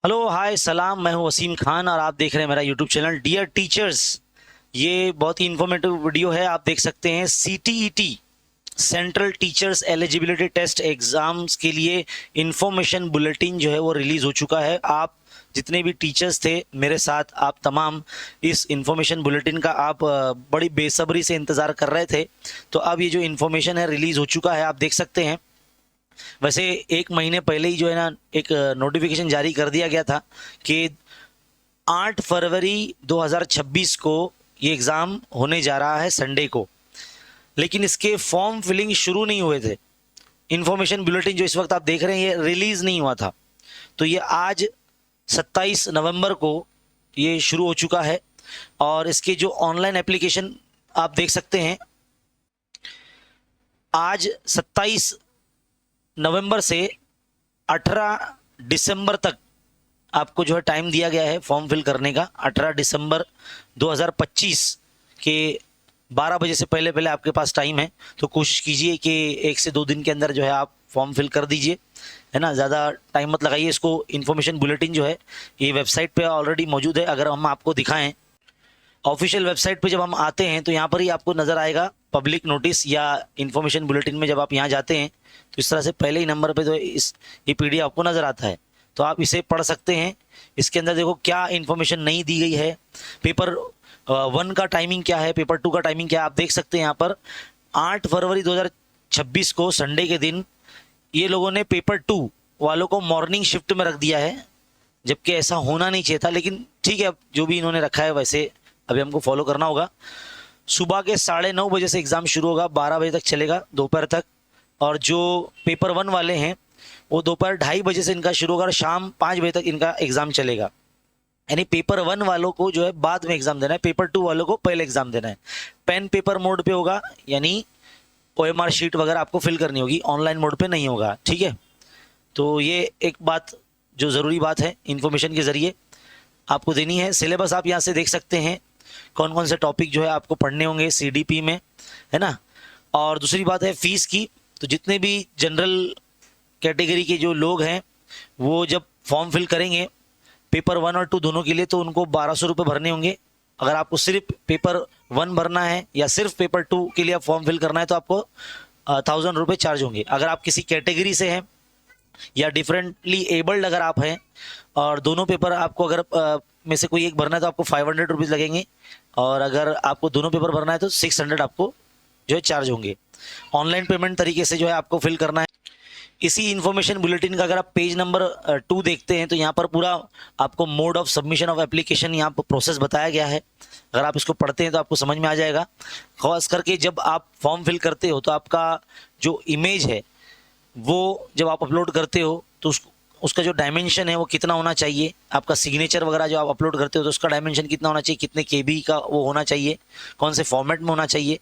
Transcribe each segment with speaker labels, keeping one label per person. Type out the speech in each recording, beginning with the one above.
Speaker 1: Hello hi सलाम। मैं हूं वसीम खान और आप देख रहे हैं मेरा यूट्यूब चैनल डियर टीचर्स। ये बहुत ही इंफॉर्मेटिव वीडियो है। आप देख सकते हैं CTET central teachers eligibility test exams के लिए इंफॉर्मेशन बुलेटिन जो है वो रिलीज हो चुका है। आप जितने भी टीचर्स थे मेरे साथ, आप तमाम इस इंफॉर्मेशन बुलेटिन का आप बड़ी बेसब्री से इंतज़ार कर रहे थे। तो अब ये जो इन्फॉर्मेशन है रिलीज हो चुका है, आप देख सकते हैं। वैसे एक महीने पहले ही जो है ना एक नोटिफिकेशन जारी कर दिया गया था कि 8 फरवरी 2026 को ये एग्ज़ाम होने जा रहा है संडे को। लेकिन इसके फॉर्म फिलिंग शुरू नहीं हुए थे। इन्फॉर्मेशन बुलेटिन जो इस वक्त आप देख रहे हैं ये रिलीज़ नहीं हुआ था। तो ये आज 27 नवंबर को ये शुरू हो चुका है। और इसके जो ऑनलाइन एप्लीकेशन आप देख सकते हैं, आज 27 नवंबर से 18 दिसंबर तक आपको जो है टाइम दिया गया है फॉर्म फिल करने का। 18 दिसंबर 2025 के 12 बजे से पहले पहले आपके पास टाइम है। तो कोशिश कीजिए कि 1 से 2 दिन के अंदर जो है आप फॉर्म फिल कर दीजिए, है ना। ज़्यादा टाइम मत लगाइए। इसको इन्फॉर्मेशन बुलेटिन जो है ये वेबसाइट पे ऑलरेडी मौजूद है। अगर हम आपको दिखाएं ऑफिशियल वेबसाइट पे, जब हम आते हैं तो यहाँ पर ही आपको नज़र आएगा पब्लिक नोटिस या इन्फॉर्मेशन बुलेटिन में। जब आप यहाँ जाते हैं तो इस तरह से पहले ही नंबर पे तो ये पीडीएफ आपको नज़र आता है। तो आप इसे पढ़ सकते हैं। इसके अंदर देखो क्या इन्फॉर्मेशन नहीं दी गई है। पेपर 1 का टाइमिंग क्या है, पेपर 2 का टाइमिंग क्या है, आप देख सकते हैं यहाँ पर। 8 फरवरी 2026 को संडे के दिन ये लोगों ने पेपर 2 वालों को मॉर्निंग शिफ्ट में रख दिया है, जबकि ऐसा होना नहीं चाहिए था। लेकिन ठीक है, अब जो भी इन्होंने रखा है वैसे अभी हमको फॉलो करना होगा। सुबह के 9:30 बजे से एग्ज़ाम शुरू होगा, 12 बजे तक चलेगा दोपहर तक। और जो पेपर 1 वाले हैं वो दोपहर 2:30 बजे से इनका शुरू होगा और शाम 5 बजे तक इनका एग्ज़ाम चलेगा। यानी पेपर 1 वालों को जो है बाद में एग्ज़ाम देना है, पेपर 2 वालों को पहले एग्ज़ाम देना है। पेन पेपर मोड पे होगा, यानी ओएमआर शीट वगैरह आपको फिल करनी होगी, ऑनलाइन मोड पे नहीं होगा। ठीक है। तो ये एक बात जो ज़रूरी बात है इन्फॉर्मेशन के ज़रिए आपको देनी है। सिलेबस आप यहाँ से देख सकते हैं, कौन कौन से टॉपिक जो है आपको पढ़ने होंगे सीडीपी में, है ना। और दूसरी बात है फीस की। तो जितने भी जनरल कैटेगरी के जो लोग हैं वो जब फॉर्म फिल करेंगे पेपर 1 और 2 दोनों के लिए, तो उनको 1200 रुपये भरने होंगे। अगर आपको सिर्फ पेपर 1 भरना है या सिर्फ पेपर 2 के लिए आप फॉर्म फिल करना है तो आपको 1000 रुपये चार्ज होंगे। अगर आप किसी कैटेगरी से हैं या डिफरेंटली एबल्ड अगर आप हैं और दोनों पेपर आपको अगर में से कोई एक भरना है तो आपको 500 रुपीज़ लगेंगे। और अगर आपको दोनों पेपर भरना है तो 600 आपको जो है चार्ज होंगे। ऑनलाइन पेमेंट तरीके से जो है आपको फिल करना है। इसी इन्फॉर्मेशन बुलेटिन का अगर आप पेज नंबर 2 देखते हैं तो यहाँ पर पूरा आपको mode of submission of application यहाँ पर प्रोसेस बताया गया है। अगर आप इसको पढ़ते हैं तो आपको समझ में आ जाएगा। खास करके जब आप फॉर्म फिल करते हो तो आपका जो इमेज है वो जब आप अपलोड करते हो तो उसका जो डायमेंशन है वो कितना होना चाहिए। आपका सिग्नेचर वगैरह जो आप अपलोड करते हो तो उसका डायमेंशन कितना होना चाहिए, कितने केबी का वो होना चाहिए, कौन से फॉर्मेट में होना चाहिए,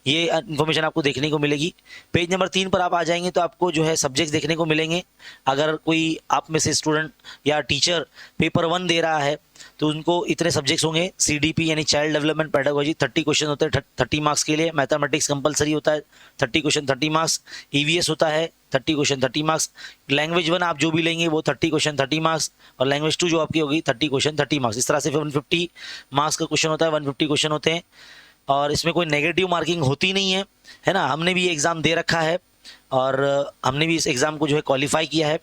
Speaker 1: ये इन्फॉर्मेशन आपको देखने को मिलेगी। पेज नंबर 3 पर आप आ जाएंगे तो आपको जो है सब्जेक्ट देखने को मिलेंगे। अगर कोई आप में से स्टूडेंट या टीचर पेपर 1 दे रहा है तो उनको इतने सब्जेक्ट्स होंगे। सीडीपी यानी चाइल्ड डेवलपमेंट पेडागोजी 30 क्वेश्चन होते हैं 30 मार्क्स के लिए। मैथमेटिक्स कंपलसरी होता है 30 क्वेश्चन 30 मार्क्स। ईवीएस होता है 30 क्वेश्चन 30 मार्क्स। लैंग्वेज 1 आप जो भी लेंगे वो 30 क्वेश्चन 30 मार्क्स। और लैंग्वेज 2 जो आपकी होगी 30 क्वेश्चन 30 मार्क्स। इस तरह से 150 मार्क्स का क्वेश्चन होता है, 150 क्वेश्चन होते हैं। और इसमें कोई नेगेटिव मार्किंग होती नहीं है ना। हमने भी ये एग्ज़ाम दे रखा है और हमने भी इस एग्ज़ाम को जो है क्वालिफाई किया है।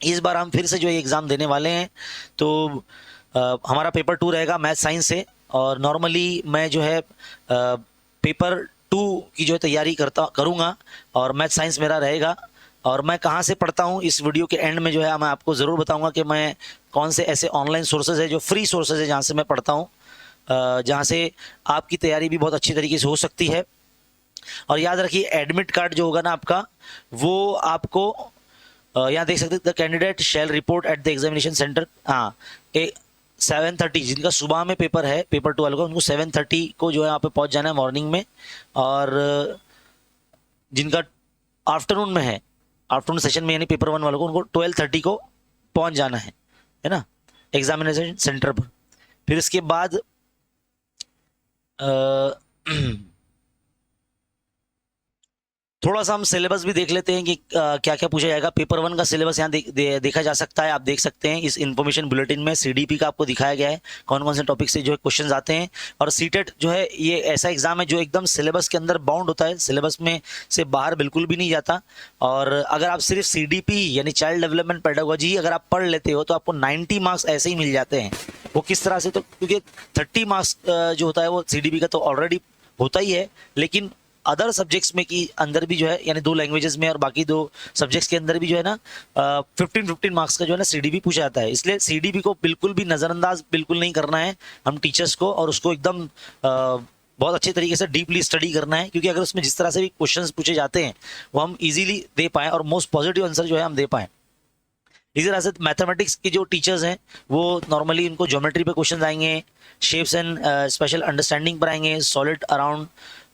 Speaker 1: इस बार हम फिर से जो है एग्ज़ाम देने वाले हैं। तो हमारा पेपर 2 रहेगा मैथ साइंस से। और नॉर्मली मैं जो है पेपर 2 की जो है तैयारी करूँगा और मैथ साइंस मेरा रहेगा। और मैं कहाँ से पढ़ता हूँ इस वीडियो के एंड में जो है मैं आपको ज़रूर बताऊँगा कि मैं कौन से ऐसे ऑनलाइन सोर्सेज है जो फ्री सोर्सेज है जहाँ से मैं पढ़ता हूँ, जहाँ से आपकी तैयारी भी बहुत अच्छी तरीके से हो सकती है। और याद रखिए एडमिट कार्ड जो होगा ना आपका, वो आपको यहाँ देख सकते the candidate shell report at the examination centre. हाँ, 7:30 जिनका सुबह में पेपर है पेपर 2 वालों का, उनको 7:30 को जो है यहाँ पे पहुँच जाना है मॉर्निंग में। और जिनका आफ्टरनून में है, आफ्टरनून सेशन में यानी पेपर 1 वालों को, उनको 12:30 को पहुँच जाना है ना, एग्जामिनेशन सेंटर पर। फिर इसके बाद थोड़ा सा हम सिलेबस भी देख लेते हैं कि क्या क्या पूछा जाएगा। पेपर 1 का सिलेबस यहाँ देखा जा सकता है, आप देख सकते हैं इस इन्फॉर्मेशन बुलेटिन में। सीडीपी का आपको दिखाया गया है कौन कौन से टॉपिक से जो है क्वेश्चंस आते हैं। और सीटेट जो है ये ऐसा एग्जाम है जो एकदम सिलेबस के अंदर बाउंड होता है, सिलेबस में से बाहर बिल्कुल भी नहीं जाता। और अगर आप सिर्फ सीडीपी यानी चाइल्ड डेवलपमेंट पेडागोजी अगर आप पढ़ लेते हो तो आपको 90 मार्क्स ऐसे ही मिल जाते हैं। वो किस तरह से, तो क्योंकि 30 मार्क्स जो होता है वो सीडीपी का तो ऑलरेडी होता ही है, लेकिन अदर सब्जेक्ट्स में की अंदर भी जो है यानी 2 लैंग्वेजेस में और बाकी 2 सब्जेक्ट्स के अंदर भी जो है ना 15 मार्क्स का जो है ना सीडीपी पूछा जाता है। इसलिए सीडीपी को बिल्कुल भी नजरअंदाज बिल्कुल नहीं करना है हम टीचर्स को, और उसको एकदम बहुत अच्छे तरीके से डीपली स्टडी करना है, क्योंकि अगर उसमें जिस तरह से भी क्वेश्चंस पूछे जाते हैं वो हम इजीली दे पाएं और मोस्ट पॉजिटिव आंसर जो है हम दे पाएं। इसी तरह से मैथमेटिक्स के जो टीचर्स हैं वो नॉर्मली इनको ज्योमेट्री पे क्वेश्चन आएंगे, शेप्स एंड स्पेशल अंडरस्टैंडिंग पर आएंगे, सॉलिड अराउंड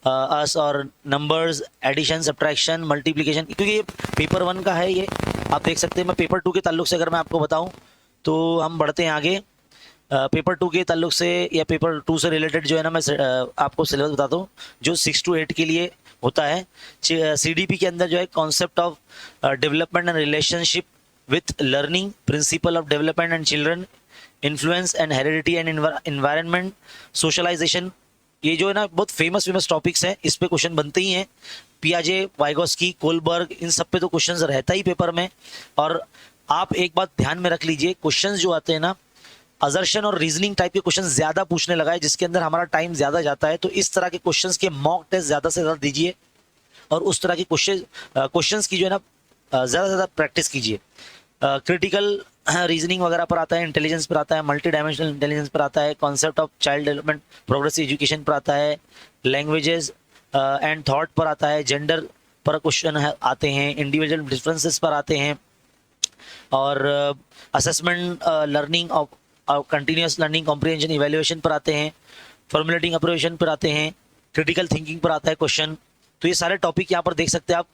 Speaker 1: अस और नंबर्स, एडिशन, सब्ट्रैक्शन, मल्टीप्लिकेशन, क्योंकि ये पेपर 1 का है ये आप देख सकते हैं। मैं पेपर 2 के ताल्लुक से अगर मैं आपको बताऊं तो हम बढ़ते हैं आगे। पेपर 2 के ताल्लुक से या पेपर 2 से रिलेटेड जो है ना मैं आपको सिलेबस बताता हूँ जो 6 to 8 के लिए होता है। सीडीपी के अंदर जो है concept of development and relationship with learning, principle of development and children, influence and heredity and environment, socialisation, ये जो है ना बहुत फेमस टॉपिक्स हैं, इस पे क्वेश्चन बनते ही हैं। पियाजे, वाइगोस्की, कोलबर्ग, इन सब पे तो क्वेश्चंस रहता ही पेपर में। और आप एक बात ध्यान में रख लीजिए, क्वेश्चंस जो आते हैं ना असर्शन और रीजनिंग टाइप के क्वेश्चन ज्यादा पूछने लगा है, जिसके अंदर हमारा टाइम ज्यादा जाता है। तो इस तरह के क्वेश्चंस के मॉक टेस्ट ज्यादा से ज्यादा दीजिए और उस तरह के क्वेश्चंस की जो है ना ज्यादा से ज्यादा प्रैक्टिस कीजिए। क्रिटिकल रीजनिंग वगैरह पर आता है, इंटेलिजेंस पर आता है, मल्टी डायमेंशनल इंटेलिजेंस पर आता है, concept of child development, progressive education पर आता है, लैंग्वेजेस एंड थॉट पर आता है, जेंडर पर क्वेश्चन आते हैं, इंडिविजुअल डिफरेंसेस पर आते हैं, और assessment learning of continuous learning comprehension evaluation पर आते हैं, फॉर्मुलेटिंग अप्रोवेशन पर आते हैं, क्रिटिकल थिंकिंग पर आता है क्वेश्चन। तो ये सारे टॉपिक यहाँ पर देख सकते हैं आप,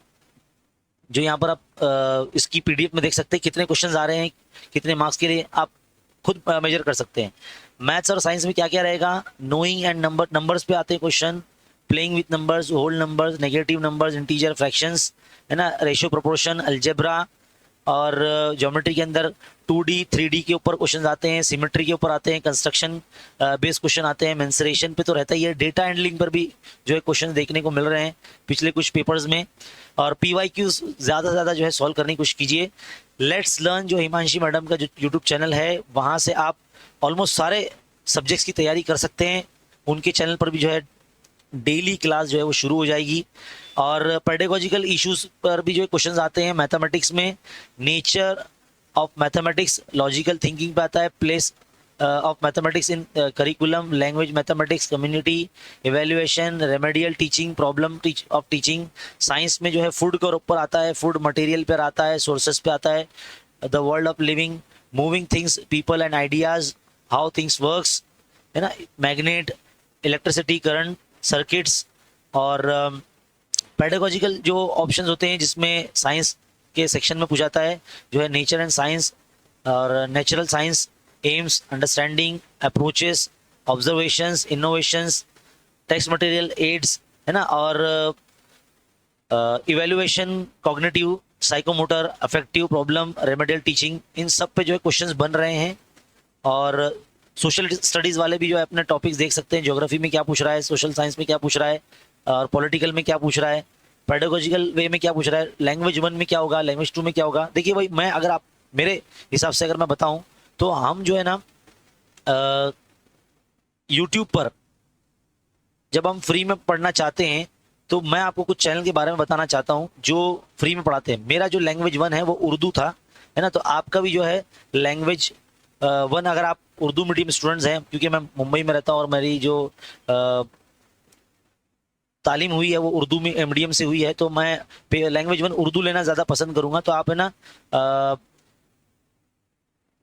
Speaker 1: जो यहाँ पर आप इसकी पीडीएफ में देख सकते हैं कितने क्वेश्चंस आ रहे हैं, कितने मार्क्स के लिए, आप खुद मेजर कर सकते हैं। मैथ्स और साइंस में क्या क्या रहेगा, नोइंग एंड नंबर्स पे आते हैं question, playing with numbers, whole numbers, negative numbers, integer, fractions, है ना, रेशियो, प्रोपोर्शन, अलजेब्रा, और ज्योमेट्री के अंदर 2D 3D के ऊपर क्वेश्चन आते हैं, सिमेट्री के ऊपर आते हैं, कंस्ट्रक्शन बेस्ड क्वेश्चन आते हैं, मेंसुरेशन पे तो रहता ही है, डेटा हैंडलिंग पर भी जो है क्वेश्चन देखने को मिल रहे हैं पिछले कुछ पेपर्स में। और PYQs ज़्यादा से ज़्यादा जो है सॉल्व करने की कोशिश कीजिए। लेट्स लर्न जो हिमांशी मैडम का जो यूट्यूब चैनल है वहाँ से आप ऑलमोस्ट सारे सब्जेक्ट्स की तैयारी कर सकते हैं। उनके चैनल पर भी जो है डेली क्लास जो है वो शुरू हो जाएगी। और पेडागोजिकल इश्यूज पर भी जो क्वेश्चंस आते हैं मैथमेटिक्स में, nature of mathematics, logical thinking पे आता है, place of mathematics in curriculum, language mathematics, community evaluation, remedial teaching, problem of teaching. Science में जो है फूड के ऊपर आता है, फूड मटेरियल पर आता है, सोर्सेस पे आता है, the world of living, moving things, people and ideas, how things works, है ना, मैग्नेट, इलेक्ट्रिसिटी, करंट, सर्किट्स। और पेडागोजिकल जो ऑप्शंस होते हैं जिसमें साइंस के सेक्शन में पूछा जाता है जो है नेचर एंड साइंस और natural science, aims, understanding, approaches, observations, innovations, text material, aids, है ना, और evaluation, cognitive, psychomotor, affective, problem, remedial teaching, इन सब पे जो है क्वेश्चंस बन रहे हैं। और सोशल स्टडीज वाले भी जो है अपने टॉपिक्स देख सकते हैं, ज्योग्राफी में क्या पूछ रहा है, सोशल साइंस में क्या पूछ रहा है, और पॉलिटिकल में क्या पूछ रहा है, पेडागोजिकल वे में क्या पूछ रहा है, लैंग्वेज 1 में क्या होगा, लैंग्वेज 2 में क्या होगा। देखिए भाई, मैं अगर आप मेरे हिसाब से अगर मैं बताऊं तो हम जो है ना यूट्यूब पर जब हम फ्री में पढ़ना चाहते हैं तो मैं आपको कुछ चैनल के बारे में बताना चाहता हूं जो फ्री में पढ़ाते हैं। मेरा जो लैंग्वेज 1 है वो उर्दू था, है ना, तो आपका भी जो है लैंग्वेज 1 अगर आप उर्दू मीडियम स्टूडेंट्स हैं, क्योंकि मैं मुंबई में रहता हूँ और मेरी जो तालीम हुई है वो उर्दू मीडियम से हुई है, तो मैं लैंग्वेज 1 उर्दू लेना ज़्यादा पसंद करूंगा। तो आप है ना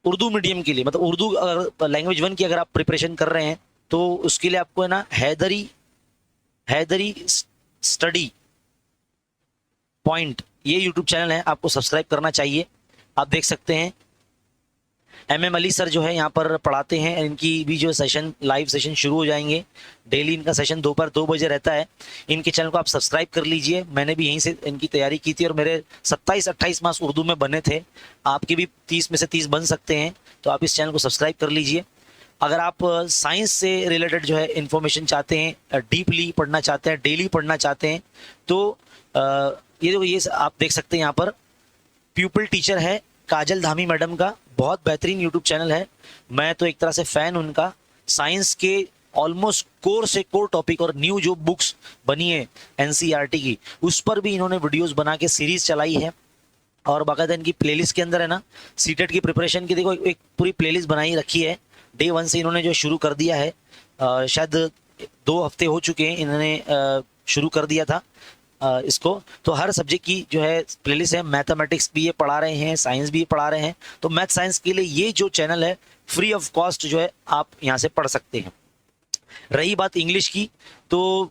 Speaker 1: उर्दू मीडियम के लिए, मतलब उर्दू अगर लैंग्वेज 1 की अगर आप प्रिपरेशन कर रहे हैं तो उसके लिए आपको है ना हैदरी स्टडी पॉइंट, ये यूट्यूब चैनल है, आपको सब्सक्राइब करना चाहिए। आप देख सकते हैं MM अली सर जो है यहाँ पर पढ़ाते हैं, इनकी भी जो सेशन लाइव सेशन शुरू हो जाएंगे। डेली इनका सेशन दोपहर 2 बजे रहता है। इनके चैनल को आप सब्सक्राइब कर लीजिए। मैंने भी यहीं से इनकी तैयारी की थी और मेरे 27-28 मार्क्स उर्दू में बने थे। आपके भी 30 में से 30 बन सकते हैं, तो आप इस चैनल को सब्सक्राइब कर लीजिए। अगर आप साइंस से रिलेटेड जो है इन्फॉर्मेशन चाहते हैं, डीपली पढ़ना चाहते हैं, डेली पढ़ना चाहते हैं, तो ये आप देख सकते हैं यहाँ पर प्यूपिल टीचर है काजल धामी मैडम का, बहुत बेहतरीन यूट्यूब चैनल है। मैं तो एक तरह से फ़ैन उनका। साइंस के ऑलमोस्ट कोर से कोर टॉपिक और न्यू जो बुक्स बनी है NCERT की, उस पर भी इन्होंने वीडियोस बना के सीरीज चलाई है। और बाकायदा इनकी प्लेलिस्ट के अंदर है ना, सीटेट की प्रिपरेशन की देखो एक पूरी प्लेलिस्ट बनाई रखी है। डे 1 से इन्होंने जो शुरू कर दिया है, शायद 2 हफ्ते हो चुके हैं इन्होंने शुरू कर दिया था इसको। तो हर सब्जेक्ट की जो है प्लेलिस्ट है। मैथमेटिक्स भी ये पढ़ा रहे हैं, साइंस भी ये पढ़ा रहे हैं। तो मैथ साइंस के लिए ये जो चैनल है फ्री ऑफ कॉस्ट जो है आप यहाँ से पढ़ सकते हैं। रही बात इंग्लिश की, तो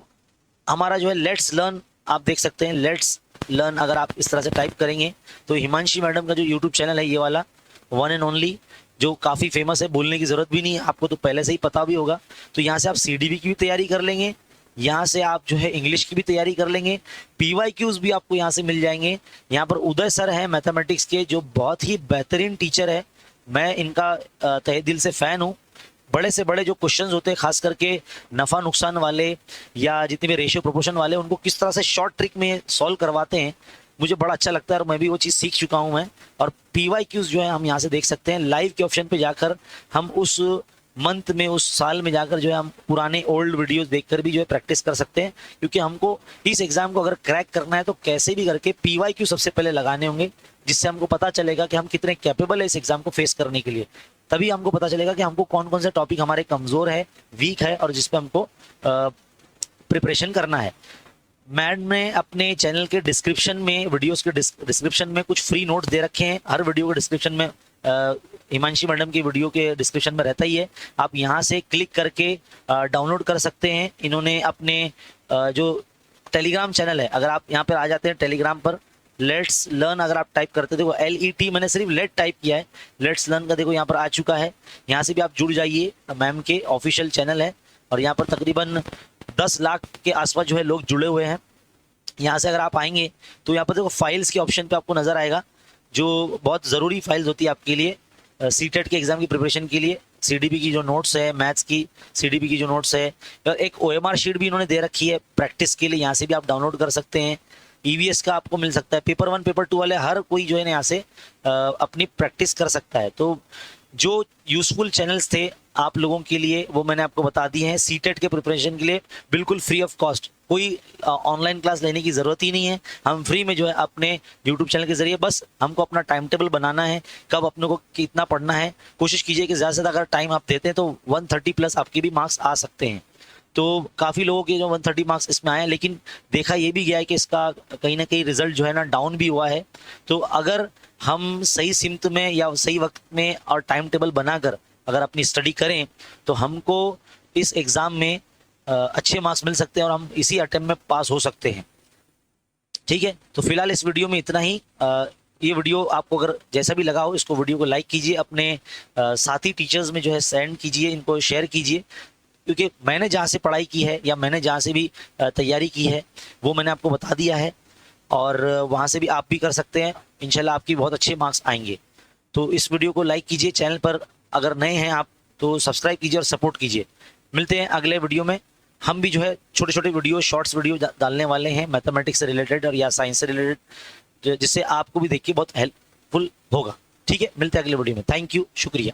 Speaker 1: हमारा जो है लेट्स लर्न आप देख सकते हैं। लेट्स लर्न अगर आप इस तरह से टाइप करेंगे तो हिमांशी मैडम का जो यूट्यूब चैनल है ये वाला, वन एंड ओनली, जो काफ़ी फेमस है, बोलने की ज़रूरत भी नहीं है, आपको तो पहले से ही पता भी होगा। तो यहाँ से आप CDB की भी तैयारी कर लेंगे, यहाँ से आप जो है इंग्लिश की भी तैयारी कर लेंगे, PYQs भी आपको यहाँ से मिल जाएंगे। यहाँ पर उदय सर हैं मैथमेटिक्स के, जो बहुत ही बेहतरीन टीचर है। मैं इनका तहे दिल से फ़ैन हूँ। बड़े से बड़े जो क्वेश्चंस होते हैं, खास करके नफ़ा नुकसान वाले या जितने भी रेशियो प्रोपोर्शन वाले, उनको किस तरह से शॉर्ट ट्रिक में सॉल्व करवाते हैं, मुझे बड़ा अच्छा लगता है और मैं भी वो चीज़ सीख चुका हूँ मैं। और PYQs जो है हम यहाँ से देख सकते हैं। लाइव के ऑप्शन पे जाकर हम उस मंथ में, उस साल में जाकर जो है हम पुराने ओल्ड वीडियोस देखकर भी जो है प्रैक्टिस कर सकते हैं। क्योंकि हमको इस एग्ज़ाम को अगर क्रैक करना है तो कैसे भी करके PYQ सबसे पहले लगाने होंगे, जिससे हमको पता चलेगा कि हम कितने कैपेबल है इस एग्ज़ाम को फेस करने के लिए। तभी हमको पता चलेगा कि हमको कौन कौन से टॉपिक हमारे कमज़ोर है, वीक है, और जिस पे हमको प्रिपरेशन करना है। मैडम ने अपने चैनल के डिस्क्रिप्शन में, वीडियोस के डिस्क्रिप्शन में कुछ फ्री नोट्स दे रखे हैं। हर वीडियो के डिस्क्रिप्शन में हिमांशी मैडम की वीडियो के डिस्क्रिप्शन में रहता ही है, आप यहाँ से क्लिक करके डाउनलोड कर सकते हैं। इन्होंने अपने जो टेलीग्राम चैनल है, अगर आप यहाँ पर आ जाते हैं टेलीग्राम पर, लेट्स लर्न अगर आप टाइप करते देखो, LET मैंने सिर्फ लेट टाइप किया है, लेट्स लर्न का देखो यहाँ पर आ चुका है। यहाँ से भी आप जुड़ जाइए, मैम के ऑफिशियल चैनल है और यहाँ पर तकरीबन 10 लाख के आसपास जो है लोग जुड़े हुए हैं। यहाँ से अगर आप आएंगे तो यहाँ पर देखो फाइल्स के ऑप्शन पे आपको नज़र आएगा, जो बहुत ज़रूरी फाइल्स होती है आपके लिए सीटेट के एग्ज़ाम की प्रिपरेशन के लिए। CDB की जो नोट्स है, मैथ्स की CDB की जो नोट्स है, और एक OMR शीट भी इन्होंने दे रखी है प्रैक्टिस के लिए, यहाँ से भी आप डाउनलोड कर सकते हैं। EVS का आपको मिल सकता है। पेपर 1 पेपर 2 वाले हर कोई जो है ना यहाँ से अपनी प्रैक्टिस कर सकता है। तो जो यूज़फुल चैनल्स थे आप लोगों के लिए वो मैंने आपको बता दिए हैं। सीटेट के प्रिपरेशन के लिए बिल्कुल फ्री ऑफ कॉस्ट, कोई ऑनलाइन क्लास लेने की ज़रूरत ही नहीं है। हम फ्री में जो है अपने यूट्यूब चैनल के ज़रिए, बस हमको अपना टाइम टेबल बनाना है, कब अपने को कितना पढ़ना है। कोशिश कीजिए कि ज़्यादा से ज़्यादा अगर टाइम आप देते हैं तो 130 प्लस आपके भी मार्क्स आ सकते हैं। तो काफ़ी लोगों के जो 130 मार्क्स इसमें आए हैं, लेकिन देखा ये भी गया है कि इसका कहीं ना कहीं रिजल्ट जो है ना डाउन भी हुआ है। तो अगर हम सही सिमत में या सही वक्त में और टाइम टेबल बनाकर अगर अपनी स्टडी करें तो हमको इस एग्ज़ाम में अच्छे मार्क्स मिल सकते हैं और हम इसी अटेम्प्ट में पास हो सकते हैं। ठीक है, तो फिलहाल इस वीडियो में इतना ही। ये वीडियो आपको अगर जैसा भी लगा हो, इसको वीडियो को लाइक कीजिए, अपने साथी टीचर्स में जो है सेंड कीजिए, इनको शेयर कीजिए। क्योंकि मैंने जहाँ से पढ़ाई की है या मैंने जहाँ से भी तैयारी की है वो मैंने आपको बता दिया है, और वहाँ से भी आप भी कर सकते हैं। इंशाल्लाह आपकी बहुत अच्छे मार्क्स आएंगे। तो इस वीडियो को लाइक कीजिए, चैनल पर अगर नए हैं आप तो सब्सक्राइब कीजिए और सपोर्ट कीजिए। मिलते हैं अगले वीडियो में। हम भी जो है छोटे छोटे वीडियो, शॉर्ट्स वीडियो डालने वाले हैं मैथमेटिक्स से रिलेटेड और या साइंस से रिलेटेड, जिससे आपको भी देखिए बहुत हेल्पफुल होगा। ठीक है, मिलते हैं अगले वीडियो में। थैंक यू, शुक्रिया।